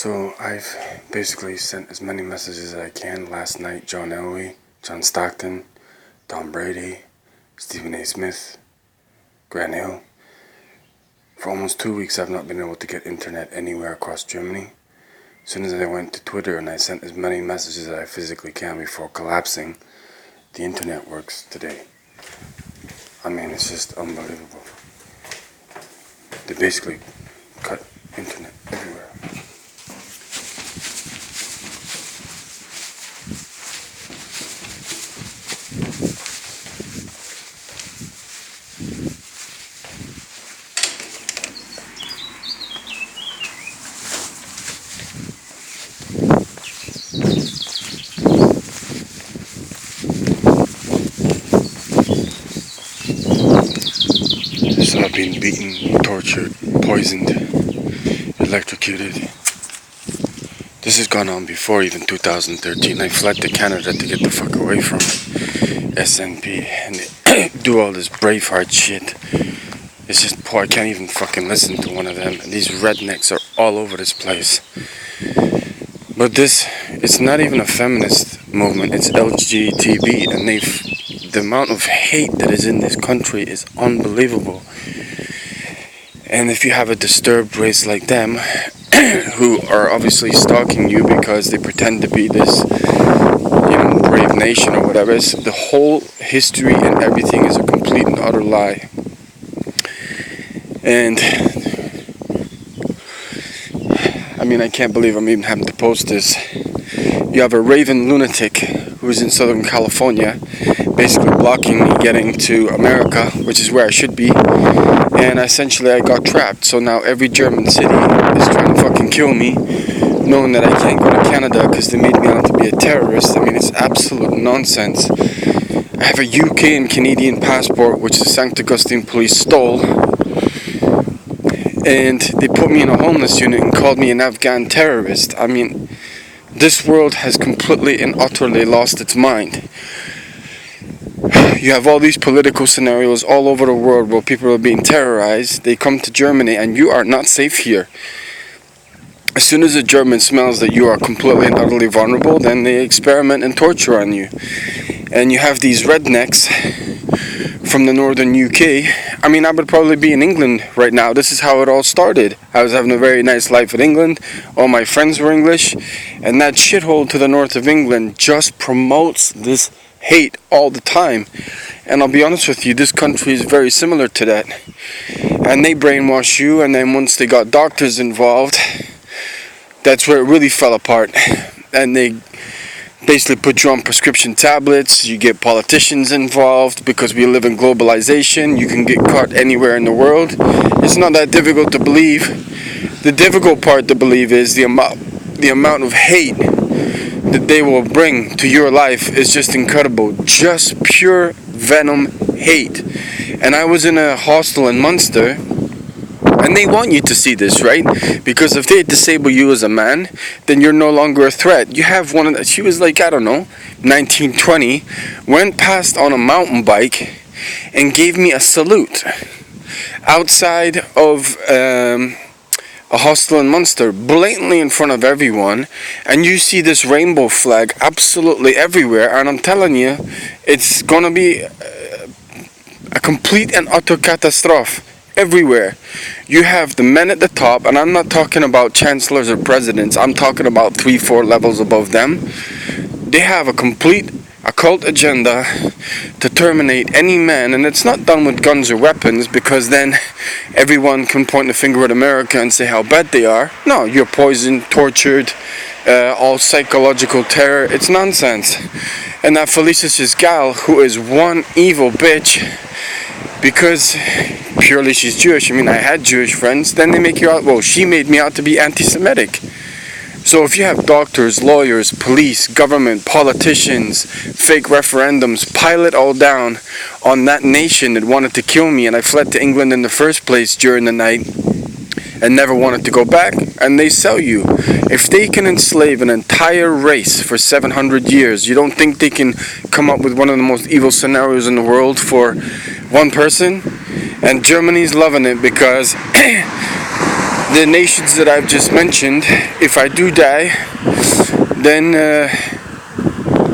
So I've basically sent as many messages as I can. Last night, John Elway, John Stockton, Tom Brady, Stephen A. Smith, Grant Hill. For almost 2 weeks, I've not been able to get internet anywhere across Germany. As soon as I went to Twitter and I sent as many messages as I physically can before collapsing, the internet works today. I mean, it's just unbelievable. They basically cut internet everywhere. So I've been beaten, tortured, poisoned, electrocuted. This has gone on before even 2013. I fled to Canada to get the fuck away from SNP and they do all this Braveheart shit. It's just poor. I can't even fucking listen to one of them. And these rednecks are all over this place. But it's not even a feminist movement. It's LGTB, and the amount of hate that is in this country is unbelievable. And if you have a disturbed race like them, who are obviously stalking you because they pretend to be this, brave nation or whatever, the whole history and everything is a complete and utter lie. And I mean, I can't believe I'm even having to post this. You have a raven lunatic who's in Southern California, basically blocking me getting to America, which is where I should be. And essentially I got trapped. So now every German city is trying to fucking kill me, knowing that I can't go to Canada because they made me out to be a terrorist. I mean, it's absolute nonsense. I have a UK and Canadian passport, which the St. Augustine police stole. And they put me in a homeless unit and called me an Afghan terrorist. I mean, this world has completely and utterly lost its mind. You have all these political scenarios all over the world where people are being terrorized. They come to Germany and you are not safe here. As soon as a German smells that you are completely and utterly vulnerable, then they experiment and torture on you. And you have these rednecks from the northern UK. I mean, I would probably be in England right now. This is how it all started. I was having a very nice life in England. All my friends were English. And that shithole to the north of England just promotes this hate all the time. And I'll be honest with you, this country is very similar to that. And they brainwash you, and then once they got doctors involved, that's where it really fell apart. And they basically put you on prescription tablets. You get politicians involved because we live in globalization. You can get caught anywhere in the world. It's not that difficult to believe. The difficult part to believe is the amount of hate that they will bring to your life is just incredible. Just pure venom hate. And I was in a hostel in Munster, and they want you to see this, right? Because if they disable you as a man, then you're no longer a threat. You have one of the, she was like, I don't know, 19, 20, went past on a mountain bike and gave me a salute outside of a hostel in Munster, blatantly in front of everyone, and you see this rainbow flag absolutely everywhere, and I'm telling you, it's gonna be a complete and utter catastrophe everywhere. You have the men at the top, and I'm not talking about chancellors or presidents, I'm talking about 3-4 levels above them. They have a complete occult agenda to terminate any man, and it's not done with guns or weapons, because then everyone can point the finger at America and say how bad they are. No, you're poisoned, tortured, all psychological terror. It's nonsense. And that Felicia gal, who is one evil bitch, because purely she's Jewish. I mean, I had Jewish friends. Then they make you out, well, she made me out to be anti-Semitic. So if you have doctors, lawyers, police, government, politicians, fake referendums, pile it all down on that nation that wanted to kill me, and I fled to England in the first place during the night and never wanted to go back, and they sell you. If they can enslave an entire race for 700 years, you don't think they can come up with one of the most evil scenarios in the world for one person? And Germany's loving it because the nations that I've just mentioned, if I do die, then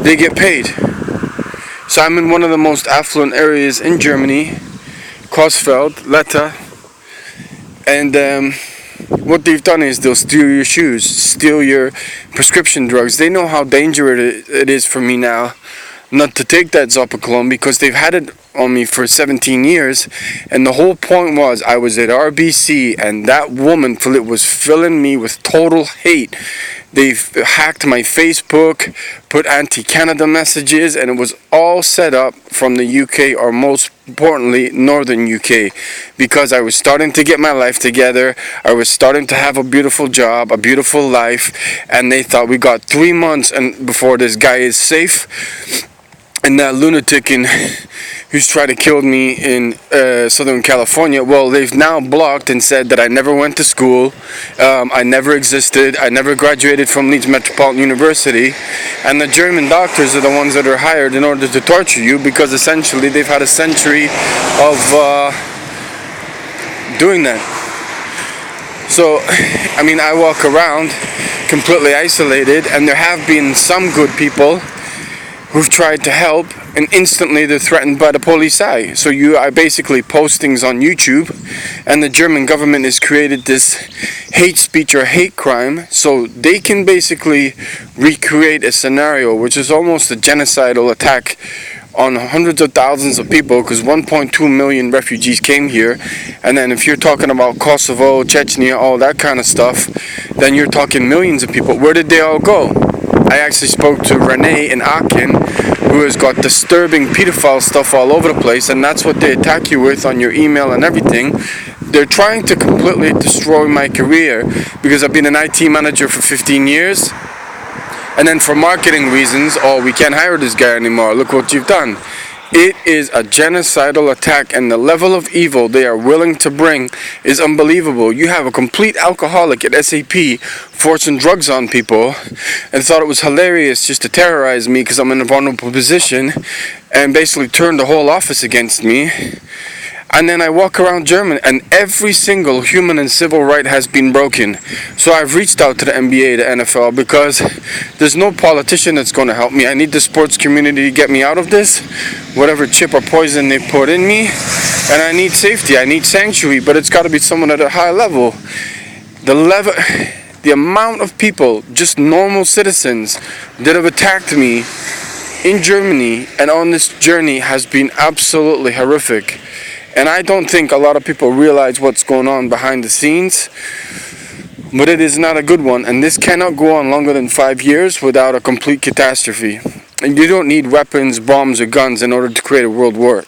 they get paid. So I'm in one of the most affluent areas in Germany, Coesfeld, Letta, and what they've done is they'll steal your shoes, steal your prescription drugs. They know how dangerous it is for me now not to take that Zopiclone because they've had it on me for 17 years, and the whole point was I was at RBC and that woman was filling me with total hate. They've hacked my Facebook, put anti-Canada messages, and it was all set up from the UK, or most importantly Northern UK, because I was starting to get my life together. I was starting to have a beautiful job, a beautiful life, and they thought we got 3 months and before this guy is safe. And that lunatic who's tried to kill me in Southern California, well, they've now blocked and said that I never went to school, I never existed, I never graduated from Leeds Metropolitan University, and the German doctors are the ones that are hired in order to torture you, because essentially they've had a century of doing that. So, I mean, I walk around completely isolated, and there have been some good people who've tried to help, and instantly they're threatened by the police. So I basically post things on YouTube, and the German government has created this hate speech or hate crime, so they can basically recreate a scenario which is almost a genocidal attack on hundreds of thousands of people, because 1.2 million refugees came here. And then if you're talking about Kosovo, Chechnya, all that kind of stuff, then you're talking millions of people. Where did they all go? I actually spoke to Renee in Aachen, who has got disturbing pedophile stuff all over the place, and that's what they attack you with on your email and everything. They're trying to completely destroy my career, because I've been an IT manager for 15 years, and then for marketing reasons, oh, we can't hire this guy anymore, look what you've done. It is a genocidal attack, and the level of evil they are willing to bring is unbelievable. You have a complete alcoholic at SAP forcing drugs on people, and thought it was hilarious just to terrorize me because I'm in a vulnerable position, and basically turned the whole office against me. And then I walk around Germany, and every single human and civil right has been broken. So I've reached out to the NBA, the NFL, because there's no politician that's going to help me. I need the sports community to get me out of this, whatever chip or poison they put in me. And I need safety, I need sanctuary, but it's got to be someone at a high level. The amount of people, just normal citizens, that have attacked me in Germany and on this journey has been absolutely horrific. And I don't think a lot of people realize what's going on behind the scenes, but it is not a good one, and this cannot go on longer than 5 years without a complete catastrophe. And you don't need weapons, bombs, or guns in order to create a world war.